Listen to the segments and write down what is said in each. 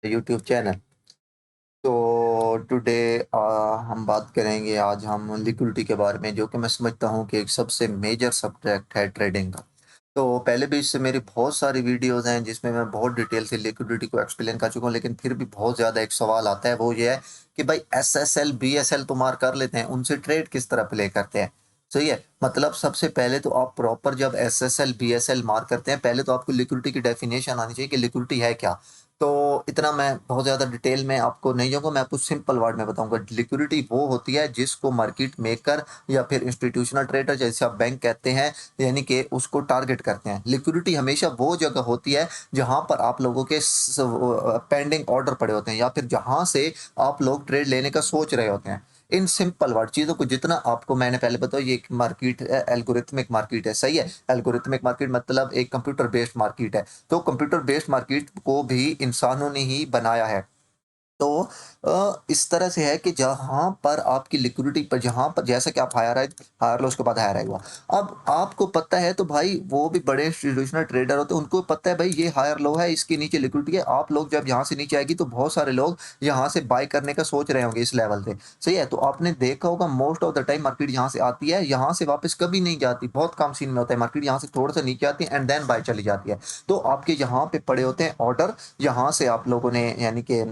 YouTube channel. तो today हम बात करेंगे आज हम लिक्विडिटी के बारे में, जो कि मैं समझता हूँ कि एक सबसे मेजर सब्जेक्ट है ट्रेडिंग का। तो पहले भी इससे मेरी बहुत सारी वीडियोज़ हैं जिसमें मैं बहुत डिटेल से लिक्विडिटी को एक्सप्लेन कर चुका हूँ, लेकिन फिर भी बहुत ज़्यादा एक सवाल आता है, वो ये है कि भाई एसएसएल, बीएसएल तो मार कर लेते हैं, उनसे ट्रेड किस तरह प्ले करते हैं? सही है? मतलब सबसे पहले तो आप प्रॉपर जब एसएसएल, बीएसएल मार करते हैं, पहले तो आपको लिक्विडिटी की डेफिनेशन आनी चाहिए कि लिक्विडिटी है क्या? तो इतना मैं बहुत ज़्यादा डिटेल में आपको नहीं जाऊँगा, मैं आपको सिंपल वर्ड में बताऊँगा। लिक्विडिटी वो होती है जिसको मार्केट मेकर या फिर इंस्टीट्यूशनल ट्रेडर, जैसे आप बैंक कहते हैं, यानी कि उसको टारगेट करते हैं। लिक्विडिटी हमेशा वो जगह होती है जहाँ पर आप लोगों के पेंडिंग ऑर्डर पड़े होते हैं, या फिर जहाँ से आप लोग ट्रेड लेने का सोच रहे होते हैं। इन सिंपल वर्ड चीज़ों को जितना आपको मैंने पहले बताया, ये एक मार्केट है, एल्गोरिथमिक मार्केट है, सही है? एल्गोरिथमिक मार्केट मतलब एक कंप्यूटर बेस्ड मार्केट है। तो कंप्यूटर बेस्ड मार्केट को भी इंसानों ने ही बनाया है। तो इस तरह से है कि जहाँ पर आपकी लिक्विडिटी पर, जहाँ पर जैसा कि आप हायर लो, उसके बाद हायर हाई हुआ। अब आपको पता है तो भाई वो भी बड़े इंस्टीट्यूशनल ट्रेडर होते हैं, उनको पता है भाई ये हायर लो है, इसके नीचे लिक्विडिटी है। आप लोग जब यहाँ से नीचे आएगी तो बहुत सारे लोग यहाँ से बाय करने का सोच रहे होंगे इस लेवल से, सही है? तो आपने देखा होगा most of the time market यहाँ से आती है, यहाँ से वापस कभी नहीं जाती, बहुत कम सीन में होता है। मार्केट यहाँ से थोड़ा सा नीचे आती है एंड देन बाय चली जाती है। तो आपके यहाँ पे पड़े होते हैं ऑर्डर, यहाँ से आप लोगों ने यानी कि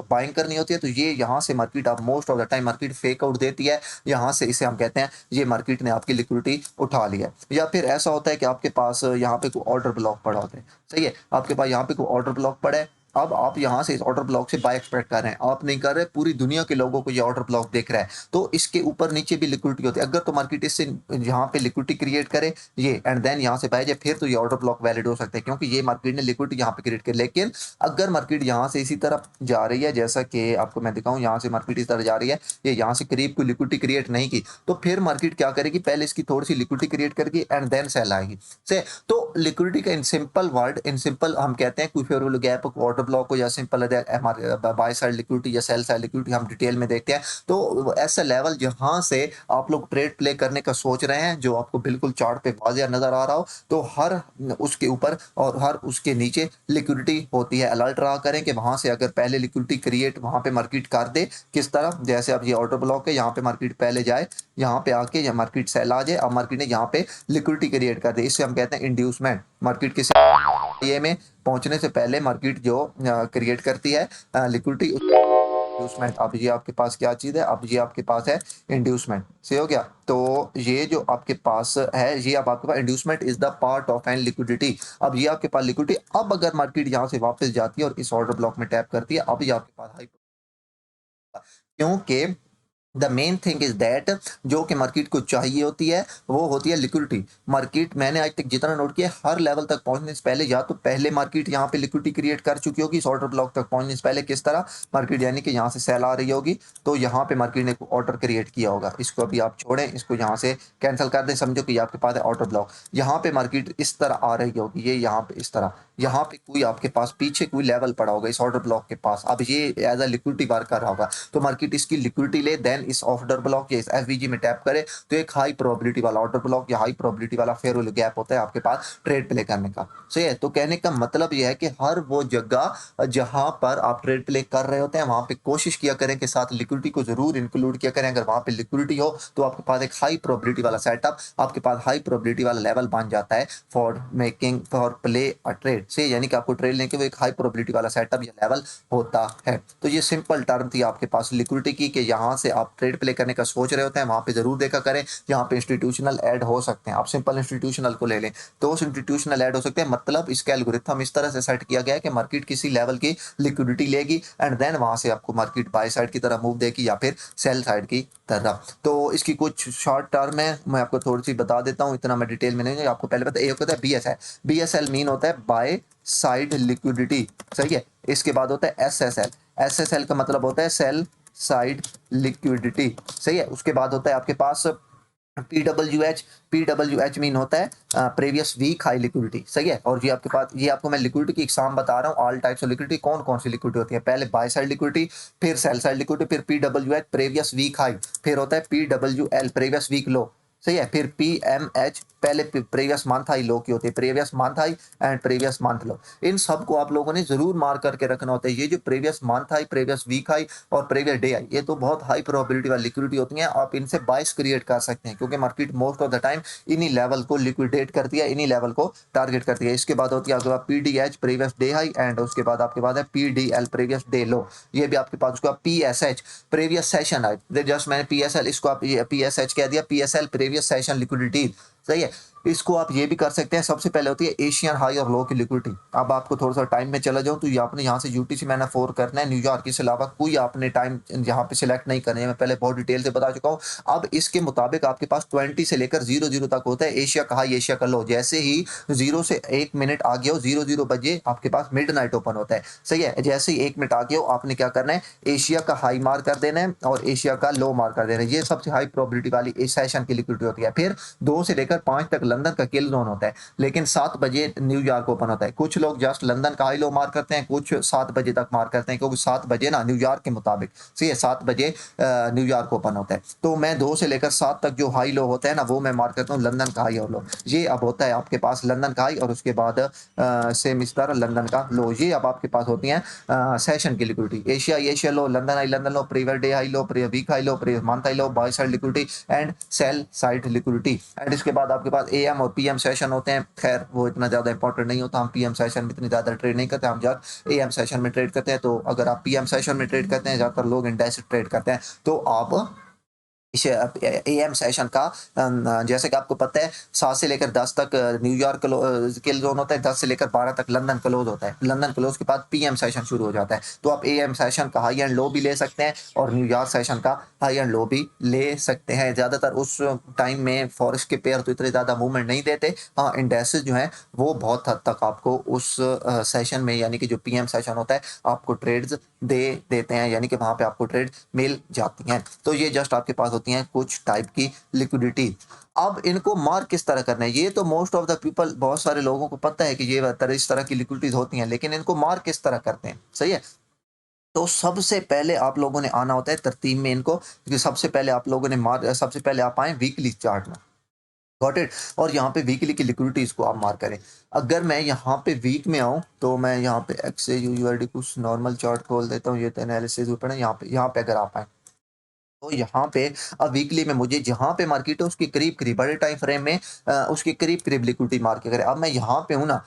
बाइंग करनी होती है। तो ये यहाँ से मार्केट आप most of the time market fake out देती है, यहाँ से इसे हम कहते हैं ये मार्केट ने आपकी लिक्विडिटी उठा ली है। या फिर ऐसा होता है कि आपके पास यहाँ पे कोई ऑर्डर ब्लॉक पड़ा होता है, सही है? आपके पास यहाँ पे कोई ऑर्डर ब्लॉक पड़ा है, अब आप यहाँ से इस ऑर्डर ब्लॉक से बाय एक्सपेक्ट कर रहे हैं, आप नहीं कर रहे, पूरी दुनिया के लोगों को ये ऑर्डर ब्लॉक दिख रहा है, तो इसके ऊपर नीचे भी लिक्विडिटी होती है। अगर तो मार्केट इससे यहाँ पे लिक्विडिटी क्रिएट करे ये एंड देन यहाँ से बाय जाए, फिर तो ये ऑर्डर ब्लॉक वैलिड हो सकता है, क्योंकि ये मार्केट ने लिक्विडिटी यहाँ पे क्रिएट की। लेकिन अगर मार्केट यहाँ से इसी तरफ जा रही है, जैसा कि आपको मैं दिखाऊं, यहाँ से मार्केट इस तरह जा रही है, ये यहाँ से करीब कोई लिक्विडिटी क्रिएट नहीं की, तो फिर मार्केट क्या करेगी, पहले इसकी थोड़ी सी लिक्विडिटी क्रिएट करेगी एंड देन सेल आएगी से। तो लिक्विडिटी का in simple word, in simple हम कहते हैं कोई फेवरेबल गैप ऑर्डर ब्लॉक हो, या सिंपल हमारे बाय साइड लिक्विडिटी या सेल साइड लिक्विडिटी हम डिटेल में देखते हैं। तो ऐसा लेवल जहां से आप लोग ट्रेड प्ले करने का सोच रहे हैं, जो आपको बिल्कुल चार्ट पे वाजिया नजर आ रहा हो, तो हर उसके ऊपर और हर उसके नीचे लिक्विडिटी होती है। अलर्ट रहा करें कि वहां से अगर पहले लिक्विडिटी क्रिएट वहां पे मार्केट कर दे, किस तरह, जैसे अब ये ऑर्डर ब्लॉक है, यहाँ पे मार्केट पहले जाए, यहाँ पे आके या मार्केट सेल आ जाए, अब मार्केट ने यहाँ पे लिक्विडिटी क्रिएट कर दे, इससे हम कहते हैं इंड्यूसमेंट। मार्केट किसी ये में पहुंचने से पहले मार्केट जो क्रिएट करती है लिक्विडिटी, इंड्यूसमेंट। अब ये आपके पास क्या चीज है, अब ये आपके पास है इंड्यूसमेंट, सही हो गया? तो ये जो आपके पास है, ये अब आपके पास inducement is the part of an liquidity. अब ये आपके पास लिक्विडिटी, अब अगर मार्केट यहाँ से वापस जाती है और इस ऑर्डर ब्लॉक में टैप करती है, अब ये आपके पास हाई, क्योंकि the main thing is that, जो कि मार्केट को चाहिए होती है वो होती है लिक्विडिटी। मार्केट मैंने आज तक जितना नोट किया, हर लेवल तक पहुंचने से पहले या तो पहले मार्केट यहाँ पे लिक्विडिटी क्रिएट कर चुकी होगी इस ऑर्डर ब्लॉक तक पहुंचने से पहले। किस तरह मार्केट, यानी कि यहाँ से सेल आ रही होगी, तो यहाँ पे मार्केट ने ऑर्डर क्रिएट किया होगा, इसको अभी आप छोड़ें, इसको यहाँ से कैंसिल कर दें, समझो कि आपके पास है ऑर्डर ब्लॉक। यहाँ पे मार्केट इस तरह आ रही होगी, ये यहाँ पे इस तरह, यहाँ पे कोई आपके पास पीछे कोई लेवल पड़ा होगा इस ऑर्डर ब्लॉक के पास, अब ये एज अ लिक्विडिटी वर्क कर रहा होगा, तो मार्केट इसकी लिक्विडिटी ले, देन इस ऑर्डर ब्लॉक या इस एफवीजी में टैप करे, तो एक हाई प्रोबेबिलिटी वाला ऑर्डर ब्लॉक या हाई प्रोबेबिलिटी वाला फेयर वैल्यू गैप होता है आपके पास ट्रेड प्ले करने का, सही है? तो कहने का मतलब यह है कि हर वो जगह जहां पर आप ट्रेड प्ले कर रहे होते हैं, वहां पे कोशिश किया करें कि साथ लिक्विडिटी को जरूर इंक्लूड किया करें। अगर वहां पे लिक्विडिटी हो तो आपके पास एक हाई प्रोबेबिलिटी वाला सेटअप, आपके पास हाई प्रोबेबिलिटी वाला लेवल बन जाता है for making, for play a trade से, यानी कि आपको ट्रेड लेने के वो एक हाई प्रोबेबिलिटी वाला सेटअप या लेवल होता है। तो ये सिंपल टर्म थी आपके पास लिक्विडिटी की, कि यहाँ से आप ट्रेड प्ले करने का सोच रहे होते हैं, वहां पे जरूर देखा करें। यहाँ पे इंस्टीट्यूशनल ऐड हो सकते हैं, आप सिंपल इंस्टीट्यूशनल को ले लें तो उस इंस्टीट्यूशनल ऐड हो सकते हैं। मतलब इसका एल्गोरिथम इस तरह से सेट किया गया है कि मार्केट किसी लेवल की लिक्विडिटी लेगी एंड देन वहां से आपको मार्केट बाय साइड की तरह मूव देगी या फिर सेल साइड की तरह। तो इसकी कुछ शॉर्ट टर्म है, मैं आपको थोड़ी सी बता देता हूँ, इतना मैं डिटेल में नहीं, आपको पहले पता, एक होता है बीएसएल। बीएसएल मीन होता है बाय साइड लिक्विडिटी, सही है? इसके बाद होता है एसएसएल। एसएसएल का मतलब होता है सेल साइड लिक्विडिटी, सही है? उसके बाद होता है आपके पास पीडब्ल्यूएच। पीडब्ल्यूएच मीन होता है प्रीवियस वीक हाई लिक्विडिटी, सही है? और ये आपके पास, ये आपको मैं लिक्विडिटी की एग्जाम बता रहा हूँ, ऑल टाइप्स ऑफ लिक्विडिटी कौन कौन सी लिक्विडिटी होती है। पहले बाय साइड लिक्विडिटी, फिर सेल साइड लिक्विडिटी, फिर पीडब्ल्यूएच प्रीवियस वीक हाई, फिर होता है पीडब्ल्यूएल प्रीवियस वीक लो, सही है। फिर पीएमएच पहले प्रीवियस मंथ हाई लो की होती है, previous month high and previous month low. इन सब को आप लोगों ने जरूर मार्क करके रखना होता है। ये जो previous month high, previous week high और प्रीवियस डे हाई, ये तो बहुत हाई प्रोबेबिलिटी वाली लिक्विडिटी होती है। आप इनसे बाइस क्रिएट कर सकते हैं क्योंकि market most of the time इन्हीं लेवल को लिक्विडेट करती है, इन्हीं लेवल को टारगेट करती है। इसके बाद होती है आपके पास PDH previous day high and उसके बाद आपके पास है पीडीएल प्रीवियस डे लो। ये भी आपके पास, उसके बाद PSH previous session high. Just मैंने पीएसएल, इसको आप पीएसएच कह दिया, पीएसएल प्रीवियस सेशन लिक्विडिटी। सही है। इसको आप ये भी कर सकते हैं। सबसे पहले होती है एशियन हाई और लो की लिक्विडिटी। अब आपको थोड़ा सा टाइम में चला जाऊं तो ये आपने यहाँ से यूटीसी मैंने 4 करना है, न्यूयॉर्क के अलावा कोई आपने टाइम यहाँ पे सिलेक्ट नहीं करना है। मैं पहले बहुत डिटेल से बता चुका हूँ। अब इसके मुताबिक आपके पास 20 से लेकर 00 तक होता है एशिया का हाई, एशिया का लो। जैसे ही 0 से 1 मिनट आ गया हो, 00 बजे आपके पास मिड नाइट ओपन होता है। सही है। जैसे ही 1 मिनट आ गया हो, आपने क्या करना है, एशिया का हाई मार्क कर देना है और एशिया का लो मार्क कर देना है। ये सबसे हाई प्रोबेबिलिटी वाली इस सेशन की लिक्विडिटी होती है। फिर 2 से लेकर 5 तक लंदन का किल जोन होता है, लेकिन 7 बजे न्यूयॉर्क ओपन होता है। कुछ लोग जस्ट लंदन का हाई लो मार्क करते हैं, कुछ 7 बजे तक मार्क करते हैं क्योंकि 7 बजे ना न्यूयॉर्क के मुताबिक, सही है, 7 बजे न्यूयॉर्क ओपन होता है। तो मैं 2 से लेकर 7 तक जो हाई लो होता है ना, वो मैं मार्क करता हूँ लंदन का हाई और लो। ये अब होता है आपके पास लंदन का हाई और उसके बाद सेम इस तरह लंदन का लो। ये अब आपके पास होती हैं सेशन की liquidity. Asia Asia low, London high London low, previous day high low, previous week high low, previous month high low, buy side liquidity and sell side liquidity. And इसके बाद आपके पास एएम और पीएम सेशन होते हैं। खैर वो इतना ज़्यादा इंपॉर्टेंट नहीं होता, हम पीएम सेशन में इतनी ज़्यादा ट्रेड नहीं करते, हम ज़्यादा एएम सेशन में ट्रेड करते हैं। तो अगर आप पीएम सेशन में ट्रेड करते हैं, ज़्यादातर लोग इंडेक्स ट्रेड करते हैं, तो आप इस एएम सेशन का जैसे कि आपको पता है 7 से लेकर 10 तक न्यूयॉर्क किल जोन होता है, 10 से लेकर 12 तक लंदन क्लोज होता है। लंदन क्लोज के बाद पीएम सेशन शुरू हो जाता है। तो आप एएम सेशन का हाई एंड लो भी ले सकते हैं और न्यूयॉर्क सेशन का हाई एंड लो भी ले सकते हैं। ज़्यादातर उस टाइम में फॉरेक्स के पेयर तो इतने ज़्यादा मूवमेंट नहीं देते। हाँ, इंडेक्सेस जो हैं वो बहुत हद तक आपको उस सेशन में, यानी कि जो पीएम सेशन होता है, आपको ट्रेड्स दे देते हैं, यानी कि वहाँ पे आपको ट्रेड मिल जाती हैं। तो ये जस्ट आपके पास होती हैं कुछ टाइप की लिक्विडिटी। अब इनको मार्क किस तरह करना है, ये तो मोस्ट ऑफ द पीपल, बहुत सारे लोगों को पता है कि ये इस तरह की लिक्विडिटीज होती हैं, लेकिन इनको मार्क किस तरह करते हैं। सही है। तो सबसे पहले आप लोगों ने आना होता है तरतीब में इनको, क्योंकि सबसे पहले आप लोगों ने सबसे पहले आप आए वीकली चार्ट में। Got it. और यहाँ पे वीकली की लिक्विडिटीज को आप मार्क करें। अगर मैं यहाँ पे वीक में आऊँ तो मैं यहाँ पे एक्स यूआरडी कुछ नॉर्मल चार्ट खोल देता हूँ। ये तो एनालिसिस ऊपर है। यहाँ पे अगर आप आए तो यहाँ पे अब वीकली में मुझे जहाँ पे मार्केट है उसके करीब करीब बड़े टाइम फ्रेम में उसके करीब करीब लिक्विडिटी मार्क करें। अब मैं यहाँ पे हूँ ना,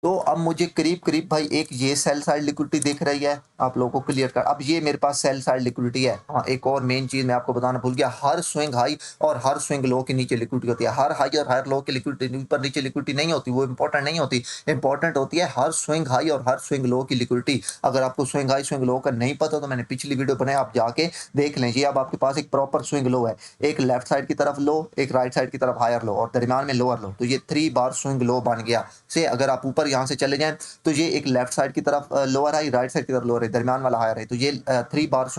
तो अब मुझे करीब करीब भाई एक ये सेल साइड लिक्विडिटी दिख रही है आप लोगों को क्लियर कर। अब ये मेरे पास सेल साइड लिक्विडिटी है। हाँ, एक और मेन चीज मैं आपको बताना भूल गया, हर स्विंग हाई और हर स्विंग लो के नीचे लिक्विडिटी होती है। हर हाई और हर लो की लिक्विडिटी ऊपर नीचे लिक्विडिटी नहीं होती, वो इंपॉर्टेंट नहीं होती। इंपॉर्टेंट होती है हर स्विंग हाई और हर स्विंग लो की लिक्विडिटी। अगर आपको स्विंग हाई स्विंग लो का नहीं पता तो मैंने पिछली वीडियो बनाई, आप जाके देख लें। ये अब आपके पास एक प्रॉपर स्विंग लो है, एक लेफ्ट साइड की तरफ लो, एक राइट साइड की तरफ हायर लो और दरमियान में लोअर लो। तो ये 3 बार स्विंग लो बन गया। से अगर आप ऊपर यहाँ से चले जाएं तो ये एक लेफ्ट साइड की तरफ लोअर हाई, राइट साइड की तरफ लोअर है, दरमियान वाला हायर है। तो ये 3 बार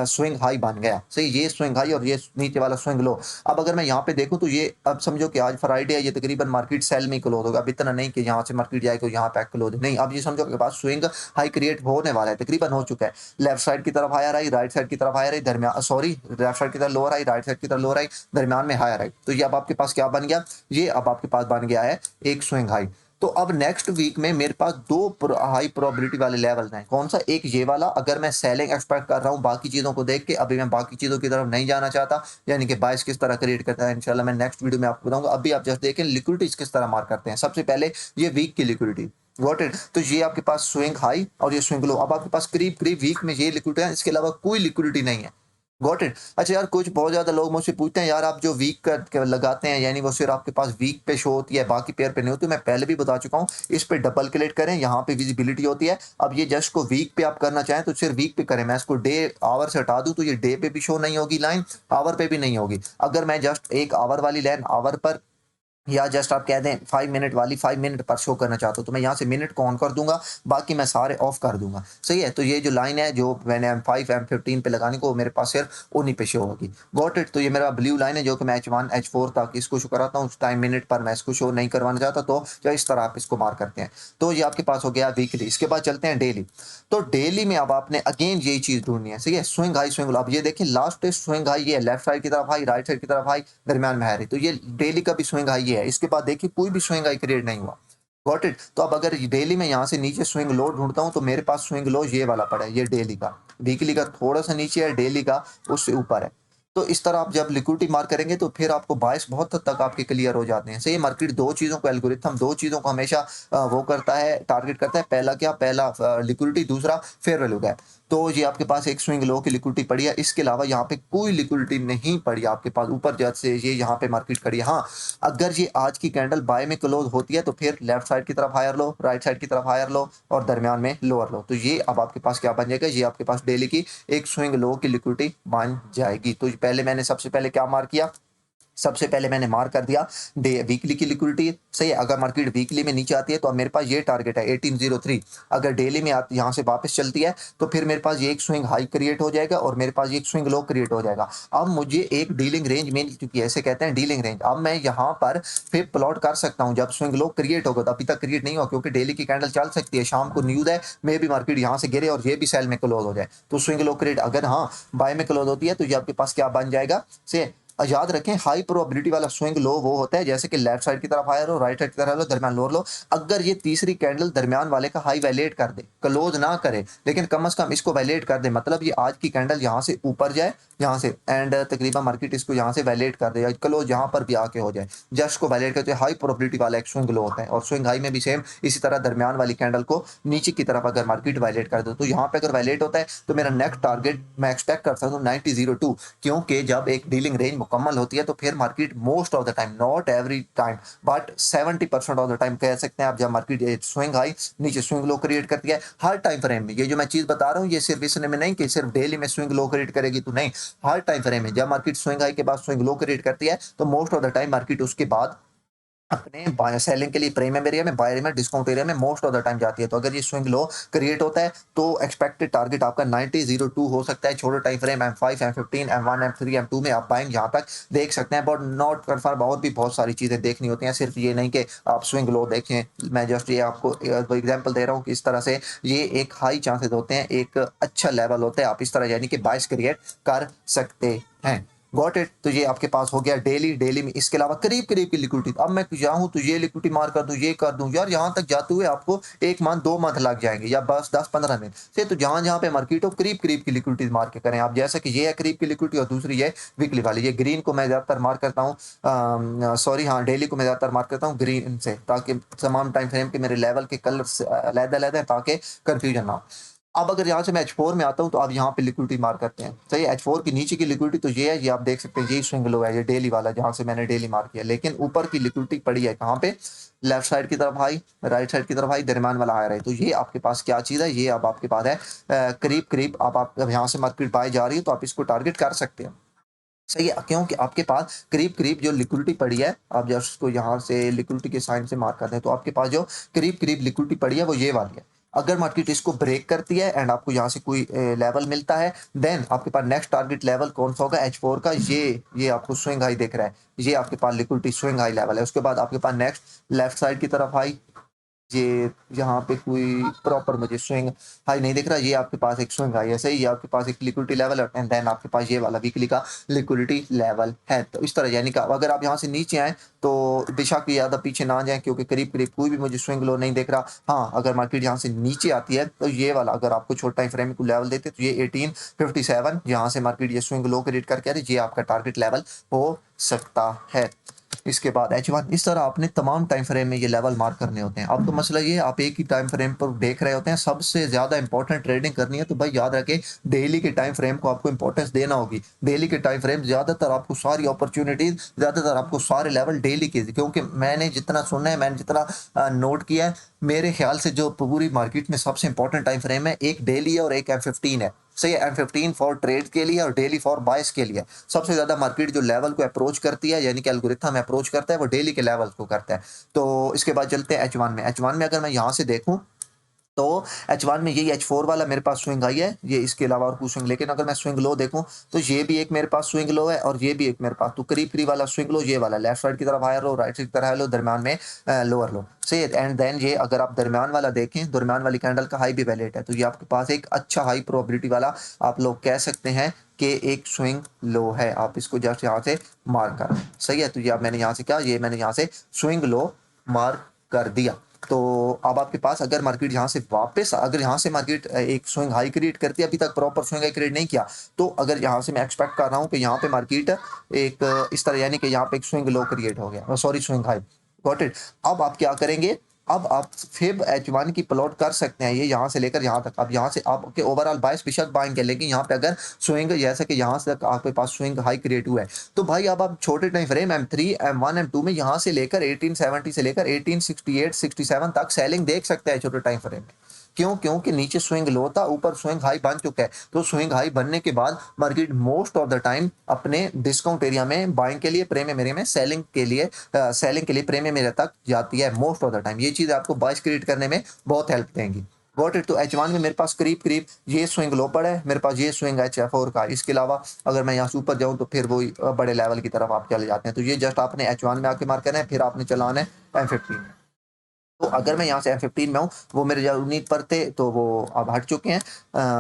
स्विंग हाई बन गया। सही, ये स्विंग हाई और ये नीचे वाला स्विंग लो। अब अगर मैं यहाँ पे देखूँ तो ये, अब समझो कि आज फ्राइडे है, ये तकरीबन मार्केट सेल में क्लोज होगा। अब इतना नहीं कि यहाँ से मार्केट जाए तो यहाँ पे क्लोज नहीं। अब ये समझो कि पास स्विंग हाई क्रिएट होने वाला है, तकरीबन हो चुका है। लेफ्ट साइड की तरफ हायर आई, राइट साइड की तरफ हायर आई, दरमियान सॉरी लेफ्ट साइड की तरफ लोअर आई, राइट साइड की तरफ लोअर आई, दरमियान में हायर आई। तो ये अब आपके पास क्या बन गया, ये अब आपके पास बन गया है एक स्विंग हाई। तो अब नेक्स्ट वीक में मेरे पास 2 हाई प्रोबेबिलिटी वाले लेवल हैं। कौन सा, एक ये वाला, अगर मैं सेलिंग एक्सपेक्ट कर रहा हूँ बाकी चीज़ों को देख के, अभी मैं बाकी चीज़ों की तरफ नहीं जाना चाहता, यानी कि बायस किस तरह क्रिएट करता है इंशाल्लाह मैं नेक्स्ट वीडियो में आपको बताऊंगा। अभी आप जस्ट देखें लिक्विडिटीज किस तरह मार्क करते हैं। सबसे पहले ये वीक की लिक्विडिटी, गॉट इट। तो ये आपके पास स्विंग हाई और ये स्विंग लो। अब आपके पास करीब करीब वीक में ये लिक्विडिटी है, इसके अलावा कोई लिक्विडिटी नहीं है। Got it. अच्छा यार, कुछ बहुत ज़्यादा लोग मुझसे पूछते हैं यार आप जो वीक कर लगाते हैं, यानी वो सिर्फ आपके पास वीक पे शो होती है, बाकी पेयर पे नहीं होती। मैं पहले भी बता चुका हूँ, इस पे डबल क्लिक करें, यहाँ पे विजिबिलिटी होती है। अब ये जस्ट को वीक पे आप करना चाहें तो सिर्फ वीक पे करें। मैं इसको डे आवर से हटा दूँ तो ये डे पे भी शो नहीं होगी लाइन, आवर पे भी नहीं होगी। अगर मैं जस्ट एक आवर वाली लाइन आवर पर या जस्ट आप कह दें 5 मिनट वाली 5 मिनट पर शो करना चाहता हूँ, तो मैं यहाँ से मिनट को ऑन कर दूँगा, बाकी मैं सारे ऑफ कर दूँगा। सही है? तो ये जो लाइन है जो मैंने M5 M15 पे लगानी को मेरे पास सिर्फ़ उन्हीं पे शो होगी। Got it? तो ये मेरा ब्लू लाइन है जो कि मैं H1 H4 तक इसको शो कराता हूँ, टाइम मिनट पर मैं इसको शो नहीं करवाना चाहता, तो इस तरह आप इसको मार्क करते हैं। तो ये आपके पास हो गया वीकली। इसके बाद चलते हैं डेली। तो डेली में अब आपने अगेन यही चीज़ ढूँढनी है, सही है? Swing high, swing low. अब ये देखिए लास्ट स्विंग हाई ये है, लेफ्ट साइड की तरफ हाई, राइट साइड की तरफ हाई, दरमियान में हाई। तो ये डेली का भी स्विंग हाई ये है। इसके बाद देखिए कोई भी स्विंग हाई क्रिएट नहीं हुआ। Got it? तो अब अगर डेली में यहाँ से नीचे स्विंग लो ढूँढता हूँ, तो मेरे पास स्विंग लो ये वाला पड़ा है, ये डेली का। वीकली का थोड़ा-सा नीचे है, डेली का उससे ऊपर है। तो इस तरह आप जब लिक्विडिटी मार्क करेंगे तो फिर आपको बायस बहुत हद तक आपके क्लियर हो जाते हैं। सही है? मार्केट 2 चीज़ों को एल्गोरिथम 2 चीज़ों को हमेशा वो करता है, टारगेट करता है। पहला क्या? पहला लिक्विडिटी, दूसरा फेयर वैल्यू गैप। तो ये आपके पास एक स्विंग लो की लिक्विडिटी पड़ी है, इसके अलावा यहाँ पे कोई लिक्विडिटी नहीं पड़ी आपके पास ऊपर जैसे ये यहाँ पे मार्केट खड़ी है। हाँ, अगर ये आज की कैंडल बाय में क्लोज होती है तो फिर लेफ्ट साइड की तरफ हायर लो, राइट साइड की तरफ हायर लो और दरमियान में लोअर लो। तो ये अब आपके पास क्या बन जाएगा? ये आपके पास डेली की एक स्विंग लो की लिक्विडिटी बन जाएगी। तो पहले मैंने सबसे पहले क्या मार्क किया? सबसे पहले मैंने मार्क कर दिया वीकली की लिक्विडिटी। सही है? अगर मार्केट वीकली में नीचे आती है तो अब मेरे पास ये टारगेट है 1803। अगर डेली में यहाँ से वापस चलती है तो फिर मेरे पास ये एक स्विंग हाई क्रिएट हो जाएगा और मेरे पास ये एक स्विंग लो क्रिएट हो जाएगा। अब मुझे एक डीलिंग रेंज मिल चुकी है, ऐसे कहते हैं डीलिंग रेंज। अब मैं यहाँ पर फिर प्लॉट कर सकता हूँ जब स्विंग लो क्रिएट होगा। तो अभी तक क्रिएट नहीं हुआ क्योंकि डेली की कैंडल चल सकती है, शाम को न्यूज़ है, मे भी मार्केट यहाँ से गिरे और ये भी सेल में क्लोज हो जाए। तो स्विंग लो क्रिएट अगर हाँ बाय में क्लोज होती है तो ये आपके पास क्या बन जाएगा? से याद रखें हाई प्रोबेबिलिटी वाला स्विंग लो वो होता है जैसे कि लेफ्ट साइड की तरफ हायर हो, राइट साइड की तरफ लो, दरमियान लोअर लो। अगर ये तीसरी कैंडल दरमियान वाले का हाई वैलिडेट कर दे, क्लोज ना करे, लेकिन कम से कम इसको वैलिडेट कर दे, मतलब ये आज की कैंडल यहाँ से ऊपर जाए, यहाँ से एंड तकरीबन मार्केट इसको यहाँ से वैलिडेट कर दे या क्लोज यहाँ पर भी आके हो जाए, जस्ट को वैलिडेट करते हाई प्रोबेबिलिटी वाला एक स्विंग लो होता है। और स्विंग हाई में भी सेम इसी तरह दरमियान वाली कैंडल को नीचे की तरफ अगर मार्केट वैलिडेट कर दे तो यहाँ पे अगर वैलिडेट होता है तो मेरा नेक्स्ट टारगेट मैं एक्सपेक्ट कर सकता हूँ 9002। क्योंकि जब एक डीलिंग रेंज मुकम्मल होती है तो फिर market most of the time, not every time but 70% of the time कह सकते हैं आप, जब मार्केट स्विंग हाई नीचे स्विंग लो क्रिएट करती है हर टाइम फ्रेम में। ये जो मैं चीज बता रहा हूँ ये सिर्फ इसने में नहीं कि सिर्फ डेली में स्विंग लो क्रिएट करेगी, तो नहीं, हर टाइम फ्रेम में जब मार्केट स्विंग हाई के बाद स्विंग लो क्रिएट करती है तो most of the time market उसके बाद अपने बाय सेलिंग के लिए प्रीमियम एरिया में, बाय एरिया में, डिस्काउंट एरिया में मोस्ट ऑफ द टाइम जाती है। तो अगर ये स्विंग लो क्रिएट होता है तो एक्सपेक्टेड टारगेट आपका 9002 हो सकता है। छोटे time frame M5 M15 M1 M3 M2 में आप बाइंग यहाँ तक देख सकते हैं, बट नॉट कन्फर्म, और भी बहुत सारी चीजें देखनी होती हैं, सिर्फ ये नहीं कि आप स्विंग लो देखें। मैं जस्ट ये आपको एग्जाम्पल दे रहा हूँ कि इस तरह से ये एक हाई चांसेस होते हैं, एक अच्छा लेवल होता है, आप इस तरह यानी कि बाइस क्रिएट कर सकते हैं। Got it? तो ये आपके पास हो गया डेली में। इसके अलावा करीब करीब की लिक्विडिटी, अब मैं चाहूँ तो ये लिक्विडिटी मार कर दूं, ये कर दूं यार, यहाँ तक जाते हुए आपको 1 मंथ 2 मंथ लग जाएंगे या बस 10-15 दिन से। तो जहां जहां पे मार्केट हो करीब करीब की लिक्विडिटी मार के करें आप, जैसा कि ये है करीब की लिक्विडिटी और दूसरी है वीकली वाली। ये ग्रीन को मैं ज्यादातर मार करता हूँ, सॉरी हाँ, डेली को मैं ज्यादातर मार करता हूँ ग्रीन से, ताकि तमाम टाइम फ्रेम के मेरे लेवल के कलर अलग-अलग हैं ताकि कंफ्यूजन ना हो। अब अगर यहाँ से मैं H4 में आता हूँ तो अब यहाँ पे लिक्विडिटी मार्क करते हैं। सही है? H4 की नीचे की लिक्विडिटी तो ये है, ये आप देख सकते हैं, यही स्विंग लो है, ये डेली वाला जहाँ से मैंने डेली मार्क किया। लेकिन ऊपर की लिक्विडिटी पड़ी है कहाँ पे? लेफ्ट साइड की तरफ हाई, राइट साइड की तरफ हाई, दरमियान वाला हायर है। तो ये आपके पास क्या चीज़ है? ये अब आपके पास है करीब करीब आप अब यहाँ से मार्केट बाय जा रही है तो आप इसको टारगेट कर सकते हैं। सही है? क्योंकि आपके पास करीब करीब जो लिक्विडिटी पड़ी है, आप जस्ट उसको यहाँ से लिक्विडिटी के साइन से मार्क करते हैं तो आपके पास जो करीब करीब लिक्विडिटी पड़ी है वो ये वाली है। अगर मार्केट इसको ब्रेक करती है एंड आपको यहाँ से कोई लेवल मिलता है, देन आपके पास नेक्स्ट टारगेट लेवल कौन सा होगा? H4 का, ये आपको स्विंग हाई दिख रहा है, ये आपके पास लिक्विडिटी स्विंग हाई लेवल है। उसके बाद आपके पास नेक्स्ट लेफ्ट साइड की तरफ हाई, ये यहाँ पे कोई प्रॉपर मुझे स्विंग हाई नहीं दिख रहा, ये आपके पास एक स्विंग हाई है। सही, ये आपके पास एक लिक्विडिटी लेवल है एंड देन आपके पास ये वाला वीकली का लिक्विडिटी लेवल है। तो इस तरह यानी कि अगर आप यहाँ से नीचे आए तो बेशक ज़्यादा पीछे ना जाएं क्योंकि करीब करीब कोई भी मुझे स्विंग लो नहीं दिख रहा। हाँ, अगर मार्केट यहाँ से नीचे आती है तो ये वाला अगर आपको छोटा टाइम फ्रेम को लेवल देते तो ये 1857 यहाँ से मार्केट ये स्विंग लो क्रिएट करके आ रही, ये आपका टारगेट लेवल हो सकता है। इसके बाद H1, इस तरह आपने तमाम टाइम फ्रेम में ये लेवल मार्क करने होते हैं। अब तो मसला ये है आप एक ही टाइम फ्रेम पर देख रहे होते हैं, सबसे ज़्यादा इंपॉर्टेंट ट्रेडिंग करनी है तो भाई याद रखें डेली के टाइम फ्रेम को आपको इंपॉर्टेंस देना होगी। डेली के टाइम फ्रेम ज़्यादातर आपको सारी अपॉर्चुनिटीज़, ज़्यादातर आपको सारे लेवल डेली के, क्योंकि मैंने जितना सुना है, मैंने जितना नोट किया है, मेरे ख्याल से जो पूरी मार्केट में सबसे इंपॉर्टेंट टाइम फ्रेम है एक डेली है और एक M15 है। सही है, M15 फॉर ट्रेड के लिए और डेली फॉर बायस के लिए। सबसे ज़्यादा मार्केट जो लेवल को अप्रोच करती है, यानी कि एल्गोरिथम अप्रोच करता है, वो डेली के लेवल को करता है। तो इसके बाद चलते हैं H1 में। H1 में अगर मैं यहाँ से देखूँ तो H1 में यही H4 वाला मेरे पास स्विंग हाई है, ये इसके अलावा और कुछ स्विंग, लेकिन अगर मैं स्विंग लो देखूं तो ये भी एक मेरे पास स्विंग लो है और ये भी एक मेरे पास, तो करीब करीब वाला स्विंग लो ये वाला, लेफ्ट साइड की तरफ हायर लो, राइट साइड की तरफ हायर लो, दरमियान में लोअर लो। सही है, एंड देन ये अगर आप दरमियान वाला देखें, दरमियान वाली कैंडल का हाई भी वैलिड है, तो ये आपके पास एक अच्छा हाई प्रोबेबिलिटी वाला आप लोग कह सकते हैं कि एक स्विंग लो है। आप इसको जस्ट यहाँ से मार्क कर, सही है, तो ये अब मैंने यहाँ से क्या, ये मैंने यहाँ से स्विंग लो मार्क कर दिया। तो अब आपके पास अगर मार्केट यहाँ से वापस, अगर यहाँ से मार्केट एक स्विंग हाई क्रिएट करती है, अभी तक प्रॉपर स्विंग हाई क्रिएट नहीं किया, तो अगर यहाँ से मैं एक्सपेक्ट कर रहा हूँ कि यहाँ पे मार्केट एक इस तरह, यानी कि यहाँ पे एक स्विंग लो क्रिएट हो गया, sorry swing high, got it. अब आप क्या करेंगे, अब आप फिब H1 की प्लॉट कर सकते हैं, ये यहाँ से लेकर यहाँ तक। अब यहाँ से आपके ओवरऑल बायस बेशक बाएंगे, लेकिन यहाँ पे अगर स्विंग जैसे कि यहाँ से तक आपके पास स्विंग हाई क्रिएट हुआ है, तो भाई अब आप छोटे time frame M3 M1 M2 में यहाँ से लेकर 1870 से लेकर 1868 67 तक सेलिंग देख सकते हैं छोटे टाइम फ्रेम में। क्यों? क्योंकि नीचे स्विंग लो था, ऊपर स्विंग हाई बन चुका है, तो स्विंग हाई बनने के बाद market most of the time अपने डिस्काउंट एरिया में बाइंग के लिए, प्रीमियम एरिया में सेलिंग के लिए प्रीमियम एरिया तक जाती है मोस्ट ऑफ द टाइम। ये चीज़ आपको बाइस क्रिएट करने में बहुत हेल्प देंगी। Got it. तो H1 में मेरे पास करीब करीब ये स्विंग लो पड़ा है, मेरे पास ये स्विंग है H4 का। इसके अलावा अगर मैं यहाँ से ऊपर जाऊँ तो फिर वो बड़े लेवल की तरफ आप चले जाते हैं। तो ये जस्ट आपने H1 में आके मार्क करना है, फिर आपने चलाना है M15 में। तो अगर मैं यहाँ से M15 में हूँ, वो मेरे जो उम्मीद पर थे तो वो अब हट चुके हैं।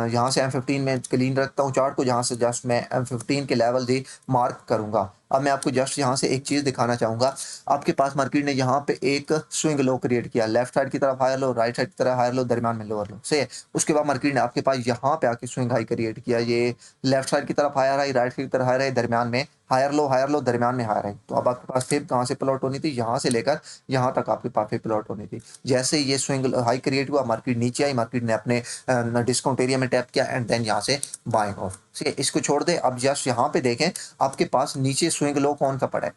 यहाँ से M15 में क्लीन रखता हूँ चार्ट को, जहाँ से जस्ट मैं M15 के लेवल ही मार्क करूँगा। अब मैं आपको जस्ट यहाँ से एक चीज़ दिखाना चाहूँगा। आपके पास मार्केट ने यहाँ पे एक स्विंग लो क्रिएट किया, लेफ्ट साइड की तरफ हायर लो, राइट साइड की तरफ हायर लो, दरमियान में लोअर लो, सही है। उसके बाद मार्केट ने आपके पास यहाँ पे आके स्विंग हाई क्रिएट किया, ये लेफ्ट साइड की तरफ हायर आई, राइट साइड की तरफ हायर आई, दरमियान में हायर लो, दरमियान में हायर आई। तो अब आपके पास फिर कहाँ से प्लॉट होनी थी, यहाँ से लेकर यहाँ तक आपके पास फिर प्लॉट होनी थी। जैसे ये स्विंग हाई क्रिएट हुआ, मार्केट नीचे आई, मार्केट ने अपने डिस्काउंट एरिया में टैप किया एंड देन यहाँ से बाइंग ऑफ। ठीक है, इसको छोड़ दे। अब जस्ट यहाँ पे देखें, आपके पास नीचे स्विंग लो कौन सा पड़ा है।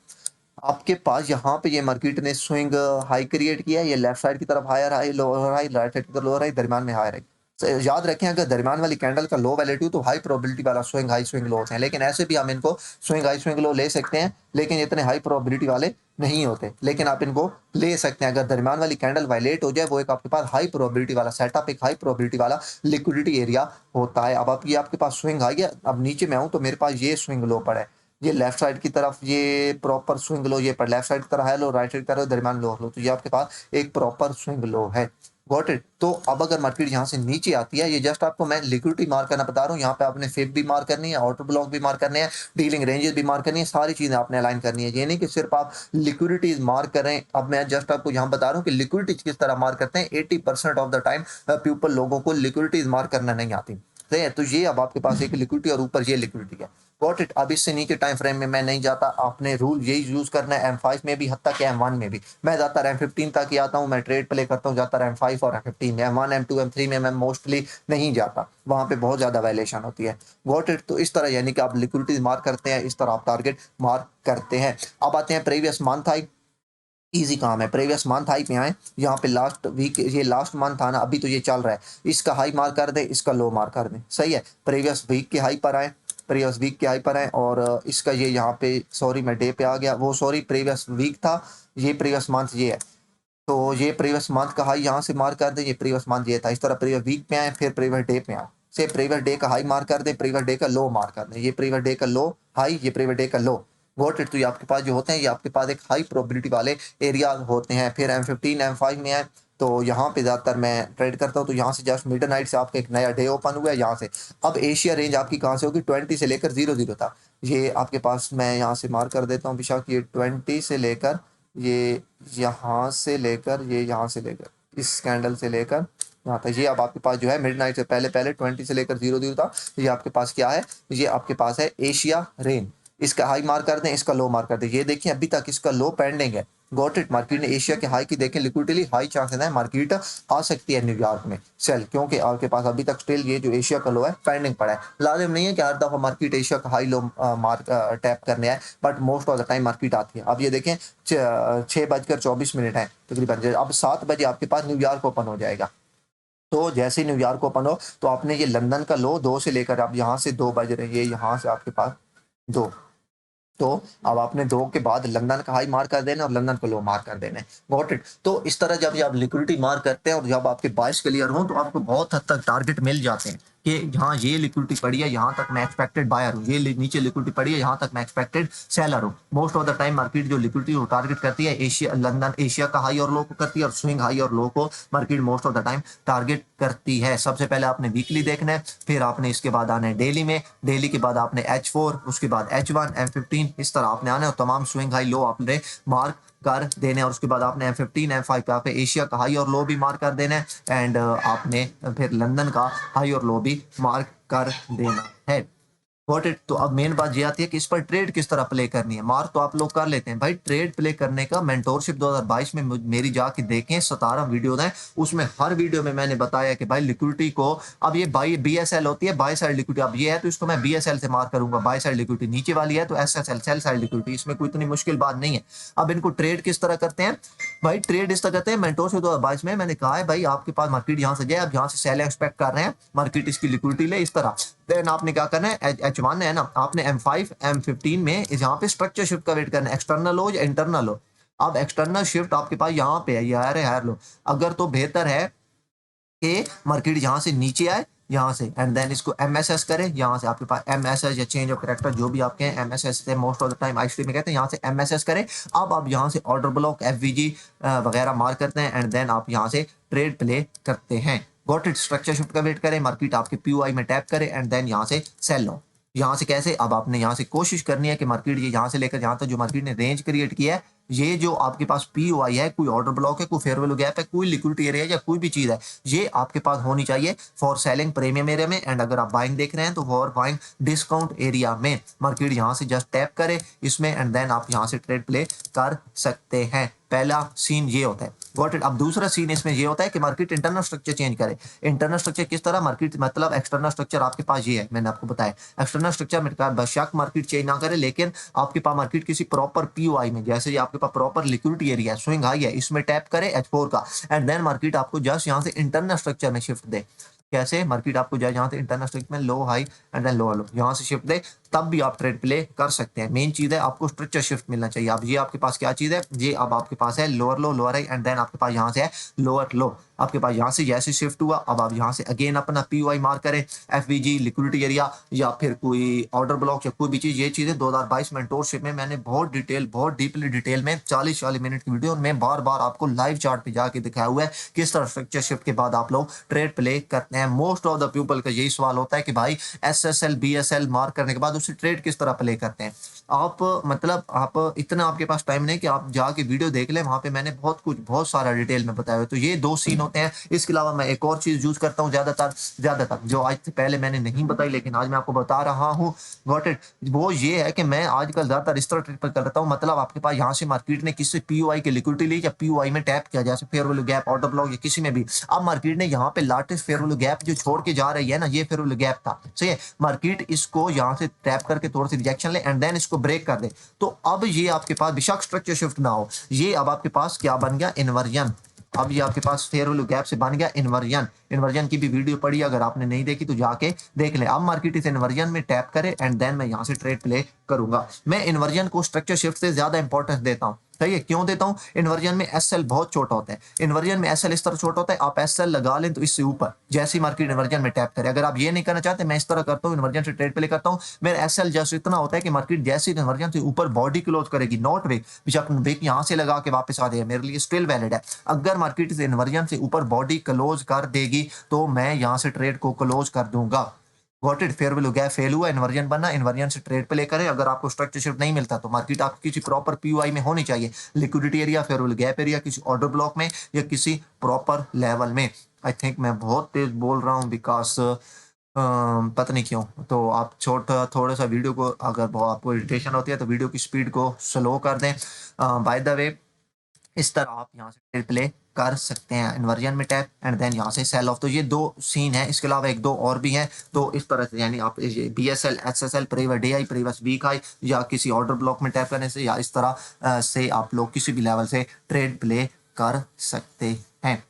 आपके पास यहाँ पे ये मार्केट ने स्विंग हाई क्रिएट किया है, ये लेफ्ट साइड की तरफ higher high, lower high, right side की तरफ लोअर हाई, दरमियान में हायर हाई। याद रखें, अगर दरमियान वाली कैंडल का लो वैल्यू तो हाई प्रोबेबिलिटी वाला स्विंग हाई स्विंग लो होते हैं, लेकिन ऐसे भी हम इनको स्विंग हाई स्विंग लो ले सकते हैं, लेकिन इतने हाई प्रोबेबिलिटी वाले नहीं होते, लेकिन आप इनको ले सकते हैं। अगर दरमियान वाली कैंडल वायलेट हो जाए, वो एक आपके पास हाई प्रोबेबिलिटी वाला सेटअप, एक हाई प्रोबेबिलिटी वाला लिक्विडिटी एरिया होता है। अब आपके पास स्विंग आ गया, अब नीचे मैं हूँ तो मेरे पास ये स्विंग लो पड़ा है, ये लेफ्ट साइड की तरफ ये प्रॉपर स्विंग लो, ये पर लेफ्ट साइड की तरफ है लो, राइट साइड की तरफ दरमियान लो लो, तो ये आपके पास एक प्रॉपर स्विंग लो है। Got it. तो अब अगर मार्केट यहाँ से नीचे आती है, ये जस्ट आपको मैं लिक्विडिटी मार्क करना बता रहा हूँ, यहाँ पे आपने फिब भी मार्क करनी है, ऑटो ब्लॉक भी मार्क करने हैं, डीलिंग रेंजेस भी मार्क करनी है, सारी चीजें आपने अलाइन करनी है। ये नहीं कि सिर्फ आप लिक्विडिटीज मार्क करें। अब मैं जस्ट आपको यहाँ बता रहा हूँ कि लिक्विडिटी किस तरह मार्क करते हैं। 80% ऑफ द टाइम पीपल लोगों को लिक्विडिटीज मार्क करना नहीं आती, सही है। तो ये अब आपके पास एक लिक्विडिटी और ऊपर ये लिक्विडिटी है। Got it. अब इससे नीचे टाइम फ्रेम में मैं नहीं जाता, आपने रूल यही यूज करना है। M5 में भी, हत्ता कि M1 में भी। मैं जाता M15 तक ही आता हूँ, मैं ट्रेड प्ले करता हूँ, जाता M5 और M15 में। M1 M2 M3 में मैं मोस्टली नहीं जाता, वहां पे बहुत ज्यादा वैल्यूएशन होती है। Got it. तो इस तरह यानी कि आप लिक्विडिटी मार्क करते हैं, इस तरह आप टारगेट मार्क करते हैं। अब आते हैं प्रीवियस मंथ हाई। इजी काम है, प्रीवियस मंथ हाई पे आए, यहाँ पे लास्ट वीक, ये लास्ट मंथ था ना, अभी तो ये चल रहा है, इसका हाई मार्क कर दे, इसका लो मार्क कर दे, सही है। प्रीवियस वीक के हाई पर आए, प्रीवियस वीक के हाई पर आए, और इसका ये यहाँ पे, सॉरी मैं डे पे आ गया, वो सॉरी प्रीवियस वीक था, ये प्रीवियस मंथ ये है। तो ये प्रीवियस मंथ का हाई यहाँ से मार्क कर दे, ये प्रीवियस मंथ ये था। इस तरह प्रीवियस वीक पे आए, फिर प्रीवियस डे पे आए, से प्रीवियस डे का हाई मार्क कर दे, प्रीवियस डे का लो मार्क कर दे, ये प्रीवियस डे का लो हाई, ये प्रीवियस डे का लो। Got it. तो ये आपके पास जो होते हैं, ये आपके पास एक हाई प्रोबेबिलिटी वाले एरिया होते हैं। फिर M15 M5 में आए, तो यहाँ पे ज़्यादातर मैं ट्रेड करता हूँ। तो यहाँ से जस्ट मिड नाइट से आपका एक नया डे ओपन हुआ है यहाँ से। अब एशिया रेंज आपकी कहाँ से होगी, 20 से लेकर 00 तक। ये आपके पास मैं यहाँ से मार्क कर देता हूँ विशाख, ये 20 से लेकर, ये यहाँ से लेकर, ये यहाँ से लेकर, इस कैंडल से लेकर यहाँ तक, ये अब आपके पास जो है मिडनाइट से पहले पहले 20 से लेकर 00 था। ये आपके पास क्या है, ये आपके पास है एशिया रेन। इसका हाई मार्क कर दें, इसका लो मार्क कर दें। ये देखिए अभी तक इसका लो पेंडिंग है। Got it. मार्केट ने एशिया के हाई की देखें, लिक्विडिटी हाई चांसेस है मार्केट आ सकती है न्यूयॉर्क में सेल, क्योंकि आपके पास अभी तक स्टिल ये जो एशिया का लो है पेंडिंग पड़ा है। लाजिम नहीं है कि हर दफा मार्केट एशिया का हाई लो मार्क टैप करने आए, but most of the time market आती है। अब ये देखें 6:24 है तकरीबन, अब 7 बजे आपके पास न्यूयॉर्क ओपन हो जाएगा। तो जैसे ही न्यूयॉर्क ओपन हो तो आपने ये लंदन का लो 2 से लेकर अब यहाँ से 2 बज रहे हैं, ये यहाँ से आपके पास 2, तो अब आपने 2 के बाद लंदन का हाई मार्क कर देना और लंदन को लो मार्क कर देना है। Got it? तो इस तरह जब आप लिक्विडिटी मार्क करते हैं और जब आपके बायस क्लियर हो तो आपको बहुत हद तक टारगेट मिल जाते हैं कि हाँ ये लिक्विडिटी पड़ी है, यहाँ तक मैं एक्सपेक्टेड बायर हूँ, ये नीचे लिक्विडिटी पड़ी है, यहाँ तक मैं एक्सपेक्टेड सेलर हूँ। Most of the time market जो लिक्विडिटी वो टारगेट करती है एशिया, लंदन एशिया का हाई और लो को करती है, और स्विंग हाई और लो को market most of the time target करती है। सबसे पहले आपने वीकली देखना है, फिर आपने इसके बाद आना है डेली में, डेली के बाद आपने H4, उसके बाद H1, M15, इस तरह आपने आना है और तमाम स्विंग हाई लो आपने मार्क कर देने, और उसके बाद आपने M15 M5 पे आपने एशिया का हाई और लो भी मार्क कर देना है, एंड आपने फिर लंदन का हाई और लो भी मार्क कर देना है। Got it? तो अब मेन बात ये आती है कि इस पर ट्रेड किस तरह प्ले करनी है। मार्क तो आप लोग कर लेते हैं भाई, ट्रेड प्ले करने का मेंटोरशिप 2022 में मेरी जाके देखें, 17 वीडियोज हैं, उसमें हर वीडियो में मैंने बताया कि भाई लिक्विडिटी को, अब ये बाई BSL होती है, बाय साइड लिक्विडिटी, अब ये है तो इसको मैं BSL से मार्क करूंगा, बाय साइड लिक्विडिटी, नीचे वाली है तो SSL सेल साइड लिक्विडिटी, इसमें कोई इतनी मुश्किल बात नहीं है। अब इनको ट्रेड किस तरह करते हैं भाई, ट्रेड इस तरह करते हैं मेंटोरशिप 2022 में मैंने कहा है भाई आपके पास मार्केट यहाँ से जाए, अब यहाँ से सेल एक्सपेक्ट कर रहे हैं, मार्केट इसकी लिक्विडिटी ले, इस तरह देन आपने क्या करना है, H1 है ना, आपने M5 M15 में यहाँ पे स्ट्रक्चर शिफ्ट का वेट करना है, एक्सटर्नल हो या इंटरनल हो। अब एक्सटर्नल शिफ्ट आपके पास यहाँ पे है, ये हायर लो, अगर तो बेहतर है कि मार्केट यहाँ से नीचे आए, यहाँ से, एंड देन इसको MSS करें, यहाँ से आपके पास MSS या चेंज ऑफ करेक्टर जो भी आपके हैं, MSS से मोस्ट ऑफ द टाइम आईस्ट्री में कहते हैं, यहाँ से MSS करें। अब आप यहाँ से ऑर्डर ब्लॉक FVG वगैरह मार्क करते हैं, एंड देन आप यहाँ से ट्रेड प्ले करते हैं। Got it? स्ट्रक्चर शिफ्ट का वेट करें, मार्केट आपके POI में टैप करे, एंड देन यहाँ से सेल लो। यहाँ से कैसे, अब आपने यहाँ से कोशिश करनी है कि मार्केट ये यहाँ से लेकर यहाँ तक जो मार्केट ने रेंज क्रिएट किया है, ये जो आपके पास POI है, कोई ऑर्डर ब्लॉक है, कोई फेयर वैल्यू गैप है, कोई लिक्विडिटी एरिया या कोई भी चीज है, ये आपके पास होनी चाहिए फॉर सेलिंग प्रीमियम एरिया में, एंड अगर आप बाइंग देख रहे हैं तो फॉर बाइंग डिस्काउंट एरिया में। मार्केट यहाँ से जस्ट टैप करे इसमें, एंड देन आप यहाँ से ट्रेड प्ले कर सकते हैं। पहला सीन ये होता है। Got it? अब दूसरा सीन इसमें ये होता है कि मार्केट इंटरनल स्ट्रक्चर चेंज करे। इंटरनल स्ट्रक्चर किस तरह, मार्केट मतलब एक्सटर्नल स्ट्रक्चर आपके पास ये है, मैंने आपको बताया, एक्सटर्नल स्ट्रक्चर में बेशक मार्केट चेंज ना करे, लेकिन आपके पास मार्केट किसी प्रॉपर POI में, जैसे ये आपके पास प्रॉपर लिक्विडिटी एरिया है, स्विंग हाई है, इसमें टैप करे H4 का, एंड देन मार्केट आपको जस्ट यहाँ से इंटरनल स्ट्रक्चर में शिफ्ट दे। कैसे, मार्केट आपको जाए यहाँ से इंटरनल स्ट्रक्चर में लो हाई एंड देन लो लो, यहाँ से शिफ्ट दे, तब भी आप ट्रेड प्ले कर सकते हैं। मेन चीज है आपको स्ट्रक्चर शिफ्ट मिलना चाहिए। अब ये आपके पास क्या चीज है, ये अब आपके पास है lower low lower high, and then आपके पास यहाँ से है लोअर लो। आपके पास यहाँ से जैसे शिफ्ट हुआ, अब आप यहाँ से अगेन अपना POI मार्क करें, FVG लिक्विडिटी एरिया या फिर कोई ऑर्डर ब्लॉक या कोई भी चीज। ये चीजें 2022 मेंटोरशिप में मैंने बहुत डिटेल, बहुत डीपली डिटेल में 40-40 मिनट की वीडियो में बार बार आपको लाइव चार्ट पे जाके दिखाया हुआ है किस तरह स्ट्रक्चर शिफ्ट के बाद आप लोग ट्रेड प्ले करते हैं। मोस्ट ऑफ द पीपल का यही सवाल होता है कि भाई SSL BSL मार्क करने के बाद उसे ट्रेड किस तरह प्ले करते हैं। आप मतलब आप इतना आपके पास टाइम नहीं कि आप जाके वीडियो देख लें, वहां पे मैंने बहुत कुछ बहुत सारा डिटेल में बताया हुआ। तो ये 2 सीन होते हैं। इसके अलावा मैं एक और चीज यूज करता हूँ ज्यादातर जो आज से पहले मैंने नहीं बताई लेकिन आज मैं आपको बता रहा हूँ। Got it? वो ये है कि मैं आजकल ज्यादातर इस तरह ट्रेड करता हूँ, मतलब आपके पास यहाँ से मार्केट ने किसी POI की लिक्विडिटी ली या POI में टैप किया, जैसे fair value gap, order block या किसी में भी, अब मार्केट ने यहाँ पे लार्जेस्ट फेयर वैल्यू गैप जो छोड़ के जा रही है ना, ये फेयर वैल्यू गैप था, सही है। मार्केट इसको यहाँ से टैप करके थोड़ा सी रिजेक्शन ले एंड देन इसको ब्रेक कर दे, तो अब ये आपके पास बेशक स्ट्रक्चर शिफ्ट ना हो, ये अब आपके पास क्या बन गया, इन्वर्जन। अब ये आपके पास फेयर वैल्यू गैप से बन गया इन्वर्जन। इन्वर्जन की भी वीडियो पड़ी, अगर आपने नहीं देखी तो जाके देख ले। अब मार्केट इस इन्वर्जन में टैप करे एंड देन मैं यहाँ से ट्रेड प्ले करूंगा। मैं इन्वर्जन को स्ट्रक्चर शिफ्ट से ज्यादा इंपॉर्टेंस देता हूँ, सही है। क्यों देता हूं? इन्वर्जन में SL बहुत छोटा होता है। इन्वर्जन में SL इस तरह छोटा होता है, आप SL लगा लें तो इससे ऊपर जैसी मार्केट इन्वर्जन में टैप करे। अगर आप ये नहीं करना चाहते, मैं इस तरह करता हूं, इन्वर्जन से ट्रेड प्ले करता हूं, मेरा SL जैसे इतना होता है कि मार्केट जैसी इन्वर्जन से ऊपर बॉडी क्लोज करेगी, नॉट वेक, बेशक यहां से लगा के वापस आ जाए, मेरे लिए स्टिल वैलिड है। अगर मार्केट इस इन्वर्जन से ऊपर बॉडी क्लोज कर देगी तो मैं यहां से ट्रेड को क्लोज कर दूंगा। Got it? Fair value gap fail हुआ, इन्वर्जन बना, इन्वर्जन से ट्रेड पे लेकर है। अगर आपको स्ट्रक्चर शिफ्ट नहीं मिलता तो मार्केट आपकी किसी प्रॉपर POI में होनी चाहिए, liquidity area, fair value gap area, किसी ऑर्डर ब्लॉक में या किसी प्रॉपर लेवल में। आई थिंक मैं बहुत तेज बोल रहा हूँ बिकॉज पता नहीं क्यों। तो आप छोटा थोड़ा सा वीडियो को, अगर आपको इरिटेशन होती है तो वीडियो की स्पीड को स्लो कर दें। बाय द वे, इस तरह आप यहाँ से ट्रेड प्ले कर सकते हैं, इन्वर्जन में टैप एंड देन यहाँ से सेल ऑफ। तो ये 2 सीन है, इसके अलावा 1-2 और भी हैं। तो इस तरह से यानी आप BSL SSL previous day high previous week high या किसी ऑर्डर ब्लॉक में टैप करने से या इस तरह से आप लोग किसी भी लेवल से ट्रेड प्ले कर सकते हैं।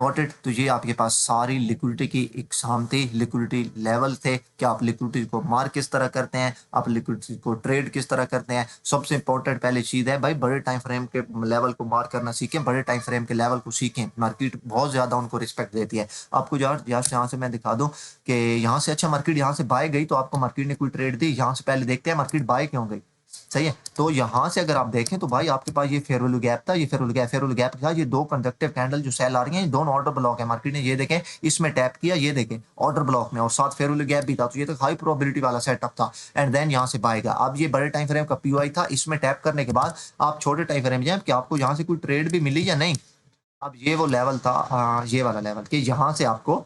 Got it. तो ये आपके पास सारी लिक्विडिटी की एग्जाम थी, लिक्विडिटी लेवल थे कि आप लिक्विडिटी को मार्क किस तरह करते हैं, आप लिक्विडिटी को ट्रेड किस तरह करते हैं। सबसे इंपॉर्टेंट पहली चीज़ है भाई, बड़े टाइम फ्रेम के लेवल को मार्क करना सीखें, बड़े टाइम फ्रेम के लेवल को सीखें। मार्केट बहुत ज़्यादा उनको रिस्पेक्ट देती है। आपको यहाँ से मैं दिखा दूँ कि यहाँ से अच्छा मार्केट यहाँ से बाय गई तो आपको मार्केट ने कोई ट्रेड दी, यहाँ से पहले देखते हैं मार्केट बाय क्यों गई। सही है। तो यहाँ से अगर आप देखें तो भाई आपके पास ये फेयर वैल्यू गैप था, ये फेयर वैल्यू गैप था, ये दो कंजक्टिव कैंडल जो सेल आ रही हैं, ये दोनों ऑर्डर ब्लॉक है। मार्केट ने ये देखें इसमें टैप किया, ये देखें ऑर्डर ब्लॉक में, और साथ फेयर वैल्यू गैप भी था, तो ये तो हाई प्रोबेबिलिटी वाला सेटअप था। एंड देन यहाँ से बाएगा। अब ये बड़े टाइम फ्रेम का पीओआई था, इसमें टैप करने के बाद आप छोटे टाइम फ्रेम जाए कि आपको यहाँ से कोई ट्रेड भी मिली या नहीं। अब ये वो लेवल था, ये वाला लेवल कि यहाँ से आपको,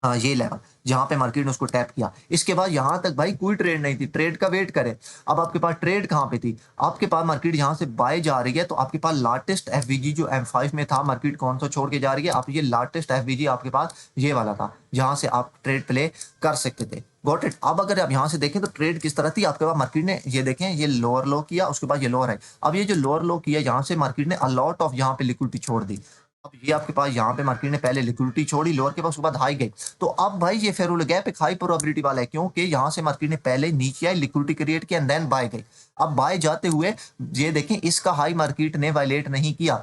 हाँ ये लेवल जहाँ पे मार्केट ने उसको टैप किया, इसके बाद यहाँ तक भाई कोई ट्रेड नहीं थी, ट्रेड का वेट करे। अब आपके पास ट्रेड कहाँ पे थी, आपके पास मार्केट यहाँ से बाय जा रही है तो आपके पास लार्जेस्ट एफवीजी जो M5 में था, मार्केट कौन सा छोड़ के जा रही है, आप ये लार्जेस्ट एफवीजी आपके पास ये वाला था, जहाँ से आप ट्रेड प्ले कर सकते थे। Got it. अब अगर आप यहाँ से देखें तो ट्रेड किस तरह थी, आपके पास मार्केट ने ये देखें ये लोअर लो किया, उसके बाद ये लोअर है। अब ये जो लोअर लो किया, यहाँ से मार्केट ने अलॉट ऑफ यहाँ पे लिक्विडिटी छोड़ दी। अब ये आपके पास यहाँ पे मार्केट ने पहले लिक्विडिटी छोड़ी लोअर के पास, उसके बाद हाई गई। तो अब भाई ये फेयर वैल्यू गैप एक हाई प्रोबेबिलिटी वाला है, क्योंकि यहाँ से मार्केट ने पहले नीचे आई, लिक्विडिटी क्रिएट किया एंड देन बाय गई। अब बाय जाते हुए ये देखें इसका हाई मार्केट ने वायलेट नहीं किया।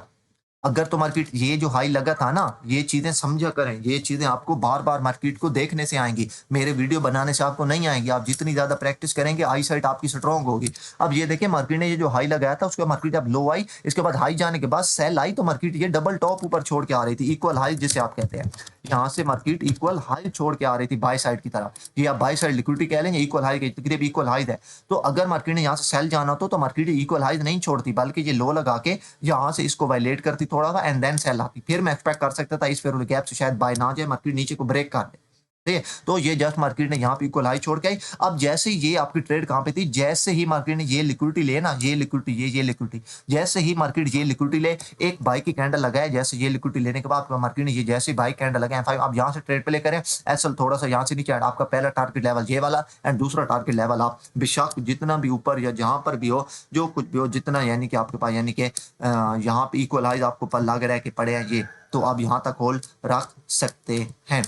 अगर तो मार्केट ये जो हाई लगा था ना, ये चीजें समझा करें, ये चीजें आपको बार बार मार्केट को देखने से आएंगी, मेरे वीडियो बनाने से आपको नहीं आएंगी। आप जितनी ज्यादा प्रैक्टिस करेंगे आई साइट आपकी स्ट्रॉन्ग होगी। अब ये देखें मार्केट ने ये जो हाई लगाया था, उसके बाद मार्केट अब लो आई, इसके बाद हाई जाने के बाद सेल आई, तो मार्केट ये डबल टॉप ऊपर छोड़ के आ रही थी, इक्वल हाई जिसे आप कहते हैं। यहाँ से मार्केट इक्वल हाई छोड़ के आ रही थी बाय साइड की तरफ, ये आप बाय साइड लिक्विडिटी कह लेंगे, इक्वल हाई करीब इक्वल हाई है। तो अगर मार्केट ने यहाँ से सेल जाना तो मार्केट इक्वल हाई नहीं छोड़ती, बल्कि ये लो लगा के यहाँ से इसको वायलेट करती थोड़ा सा एंड देन सेल आती। फिर मैं एक्सपेक्ट कर सकता था इस फेयर वैल्यू गैप से शायद बाय ना जाए, मार्केट नीचे को ब्रेक कर दे। ठीक है। तो ये जस्ट मार्केट ने यहाँ पे इक्वल हाई छोड़ के आई। अब जैसे ये आपकी ट्रेड कहाँ पे थी, जैसे ही मार्केट ने ये लिक्विडिटी ले ना, ये लिक्विडिटी ये लिक्विडिटी, जैसे ही मार्केट ये लिक्विडिटी ले, एक बाई की कैंडल लगाए, जैसे ये लिक्विडिटी लेने के बाद मार्केट ने ये जैसे बाई कैंडल लगाए M5, आप यहाँ से ट्रेड पे ले करें एसएल थोड़ा सा यहाँ से नीचे, आपका पहला टारगेट लेवल ये वाला एंड दूसरा टारगेट लेवल आप बेशक जितना भी ऊपर या जहां पर भी हो, जो कुछ भी हो जितना, यानी कि आपके पास यानी कि यहाँ पे इक्वल हाई आपको पर लग रहा है कि पड़े हैं ये, तो आप यहाँ तक होल्ड रख सकते हैं।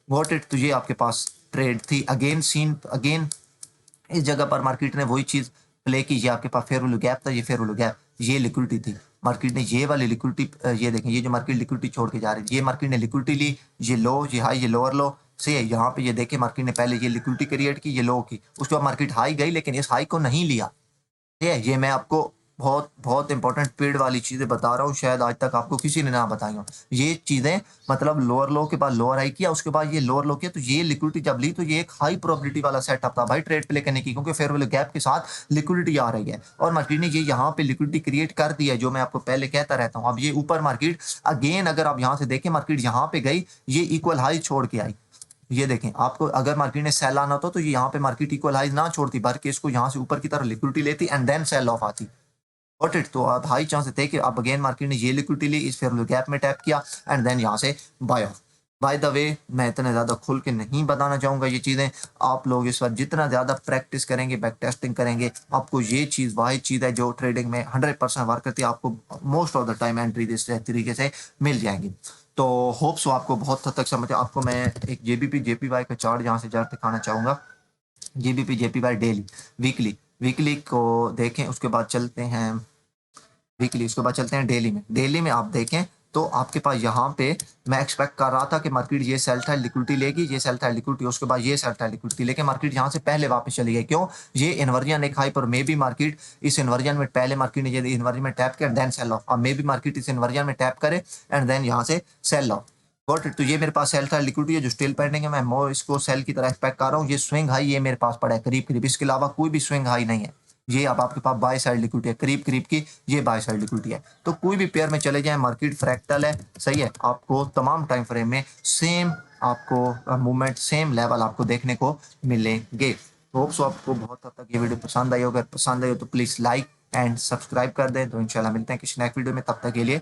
What it. तो ये आपके पास ट्रेड थी। अगेन सीन अगेन इस जगह पर मार्केट ने वही चीज प्ले की, ये आपके पास फेयर वैल्यू गैप था, ये फेयर वैल्यू गैप, ये लिक्विडिटी थी। मार्केट ने ये वाली लिक्विडिटी, ये देखें ये जो मार्केट लिक्विडिटी छोड़ के जा रही है, ये मार्केट ने लिक्विडिटी ली, ये लो ये हाई ये लोअर लो। सही है। यहाँ पे ये देखें मार्केट ने पहले ये लिक्विडिटी क्रिएट की, ये लो की, उसके बाद मार्केट हाई गई, लेकिन इस हाई को नहीं लिया। ठीक है। ये मैं आपको बहुत बहुत इंपॉर्टेंट पेड़ वाली चीजें बता रहा हूँ, शायद आज तक आपको किसी ने ना बताई हो ये चीजें। मतलब लोअर लो के बाद लोअर हाई किया, उसके बाद ये लोअर लो किया, तो ये लिक्विडिटी जब ली तो ये एक हाई प्रोबेबिलिटी वाला सेटअप था भाई ट्रेड प्ले करने की, क्योंकि फेयर वैल्यू गैप के साथ लिक्विडिटी आ रही है और मार्केट ने ये यहाँ पे लिक्विडिटी क्रिएट कर दी है, जो मैं आपको पहले कहता रहता हूँ। अब ये ऊपर मार्केट अगेन अगर आप यहाँ से देखें, मार्केट यहाँ पे गई, ये इक्वल हाई छोड़ के आई। ये देखें आपको अगर मार्केट ने सेल आना होता तो ये यहाँ पे मार्केट इक्वलाइज ना छोड़ती, बल्कि इसको यहाँ से ऊपर की तरफ लिक्विडिटी लेती एंड देन सेल ऑफ आती। Got it. तो आप हाई चांस थे कि अब अगेन मार्केट ने ये लिक्विडिटी ली, इस फेयर वैल्यू गैप में टैप किया एंड देन यहाँ से buy off. By the way मैं इतने ज़्यादा खुल के नहीं बताना चाहूँगा ये चीज़ें, आप लोग इस बार जितना ज़्यादा प्रैक्टिस करेंगे, बैक टेस्टिंग करेंगे, आपको ये चीज़ वाहिद चीज़ है जो ट्रेडिंग में 100% वर्क करती है, आपको most of the time entry इस तरीके से मिल जाएंगी। तो होप सो आपको बहुत हद तक समझ। आपको मैं एक जेपीवाई का चार्ट यहाँ से जरा दिखाना चाहूँगा। जेपीवाई डेली वीकली, वीकली को देखें, उसके बाद चलते हैं वीकली, उसके बाद चलते हैं डेली में। डेली में आप देखें तो आपके पास यहाँ पे मैं एक्सपेक्ट कर रहा था कि मार्केट ये सेल था लिक्विडिटी लेगी, ये सेल था लिक्विडिटी, उसके बाद ये सेल था लिक्विडिटी, लेकिन मार्केट यहाँ से पहले वापस चली गई। क्यों? ये इन्वर्जन एक हाई पर, मे बी मार्केट इस इन्वर्जन में पहले मार्केट ने ये इन्वर्जन में टैप किया देन सेल ऑफ, अब मे बी मार्केट इस इन्वर्जन में टैप करे एंड देन यहाँ से सेल ऑफ। Got it. तो ये मेरे पास सेल था लिक्विडिटी है जो स्टिल पेंडिंग है, मैं मोर इसको सेल की तरह एक्सपेक्ट कर रहा हूँ। ये स्विंग हाई ये मेरे पास पड़ा है करीब करीब, इसके अलावा कोई भी स्विंग हाई नहीं है। ये अब आपके पास बाय साइड लिक्विडिटी है करीब करीब की, ये बाय साइड लिक्विडिटी है। तो कोई भी पेयर में चले जाए, मार्केट फ्रैक्टल है, सही है, आपको तमाम टाइम फ्रेम में सेम आपको मूवमेंट सेम लेवल आपको देखने को मिलेंगे। होप सो आपको बहुत हद तक ये वीडियो पसंद आई हो। अगर पसंद आई हो तो प्लीज लाइक एंड सब्सक्राइब कर दें। तो इंशाल्लाह मिलते हैं किसी नेक्स्ट वीडियो में, तब तक के लिए